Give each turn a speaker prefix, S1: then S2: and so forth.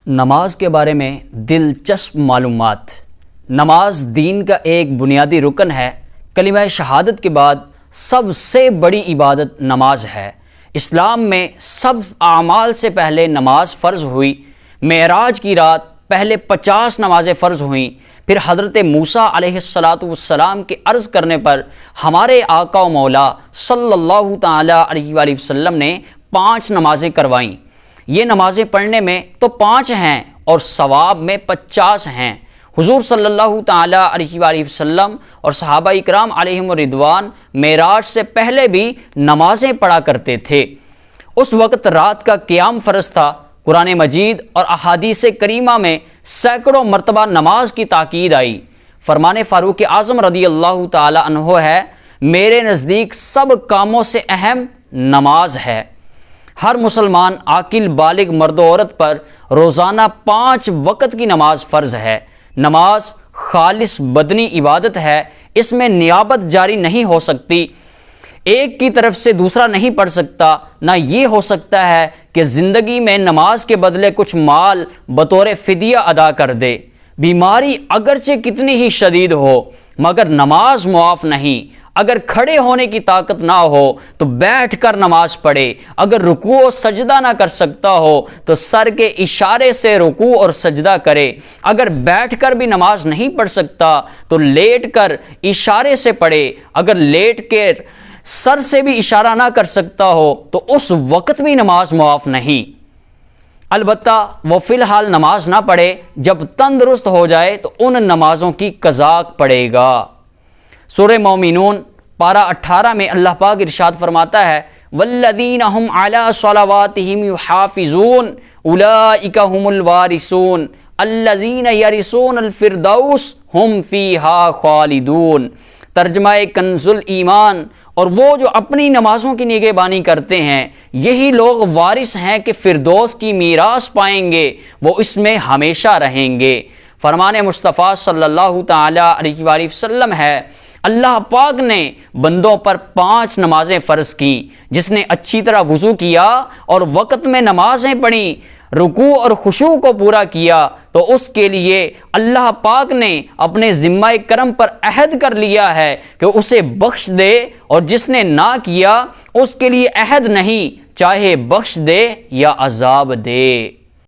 S1: نماز کے بارے میں دلچسپ معلومات۔ نماز دین کا ایک بنیادی رکن ہے۔ کلمہ شہادت کے بعد سب سے بڑی عبادت نماز ہے۔ اسلام میں سب اعمال سے پہلے نماز فرض ہوئی۔ معراج کی رات پہلے 50 نمازیں فرض ہوئیں، پھر حضرت موسیٰ علیہ السلام کے عرض کرنے پر ہمارے آقا و مولا صلی اللہ تعالی علیہ وآلہ وسلم نے 5 نمازیں کروائیں۔ یہ نمازیں پڑھنے میں تو 5 ہیں اور ثواب میں 50 ہیں۔ حضور صلی اللہ تعالی علیہ وآلہ وسلم اور صحابہ اکرام علیہم الرضوان معراج سے پہلے بھی نمازیں پڑھا کرتے تھے۔ اس وقت رات کا قیام فرض تھا۔ قرآن مجید اور احادیث کریمہ میں سینکڑوں مرتبہ نماز کی تاکید آئی۔ فرمان فاروق اعظم رضی اللہ تعالی عنہ ہے، میرے نزدیک سب کاموں سے اہم نماز ہے۔ ہر مسلمان عاقل بالغ مرد و عورت پر روزانہ 5 وقت کی نماز فرض ہے۔ نماز خالص بدنی عبادت ہے، اس میں نیابت جاری نہیں ہو سکتی، ایک کی طرف سے دوسرا نہیں پڑھ سکتا۔ نہ یہ ہو سکتا ہے کہ زندگی میں نماز کے بدلے کچھ مال بطور فدیہ ادا کر دے۔ بیماری اگرچہ کتنی ہی شدید ہو مگر نماز معاف نہیں۔ اگر کھڑے ہونے کی طاقت نہ ہو تو بیٹھ کر نماز پڑھے۔ اگر رکوع و سجدہ نہ کر سکتا ہو تو سر کے اشارے سے رکوع اور سجدہ کرے۔ اگر بیٹھ کر بھی نماز نہیں پڑھ سکتا تو لیٹ کر اشارے سے پڑھے۔ اگر لیٹ کے سر سے بھی اشارہ نہ کر سکتا ہو تو اس وقت بھی نماز معاف نہیں۔ البتہ وہ فی الحال نماز نہ پڑھے، جب تندرست ہو جائے تو ان نمازوں کی قضا پڑے گا۔ سورہ مومنون پارہ 18 میں اللہ پاک ارشاد فرماتا ہے، والذین هم علی صلواتہم یحافظون اولئک هم الوارثون الذین یرثون الفردوس هم فیہا خالدون۔ ترجمہ کنز الایمان، اور وہ جو اپنی نمازوں کی نگہبانی کرتے ہیں یہی لوگ وارث ہیں کہ فردوس کی میراث پائیں گے، وہ اس میں ہمیشہ رہیں گے۔ فرمان مصطفیٰ صلی اللہ تعالی علیہ وآلہ وسلم ہے، اللہ پاک نے بندوں پر 5 نمازیں فرض کی۔ جس نے اچھی طرح وضو کیا اور وقت میں نمازیں پڑھیں، رکوع اور خشوع کو پورا کیا تو اس کے لیے اللہ پاک نے اپنے ذمہ کرم پر عہد کر لیا ہے کہ اسے بخش دے، اور جس نے نہ کیا اس کے لیے عہد نہیں، چاہے بخش دے یا عذاب دے۔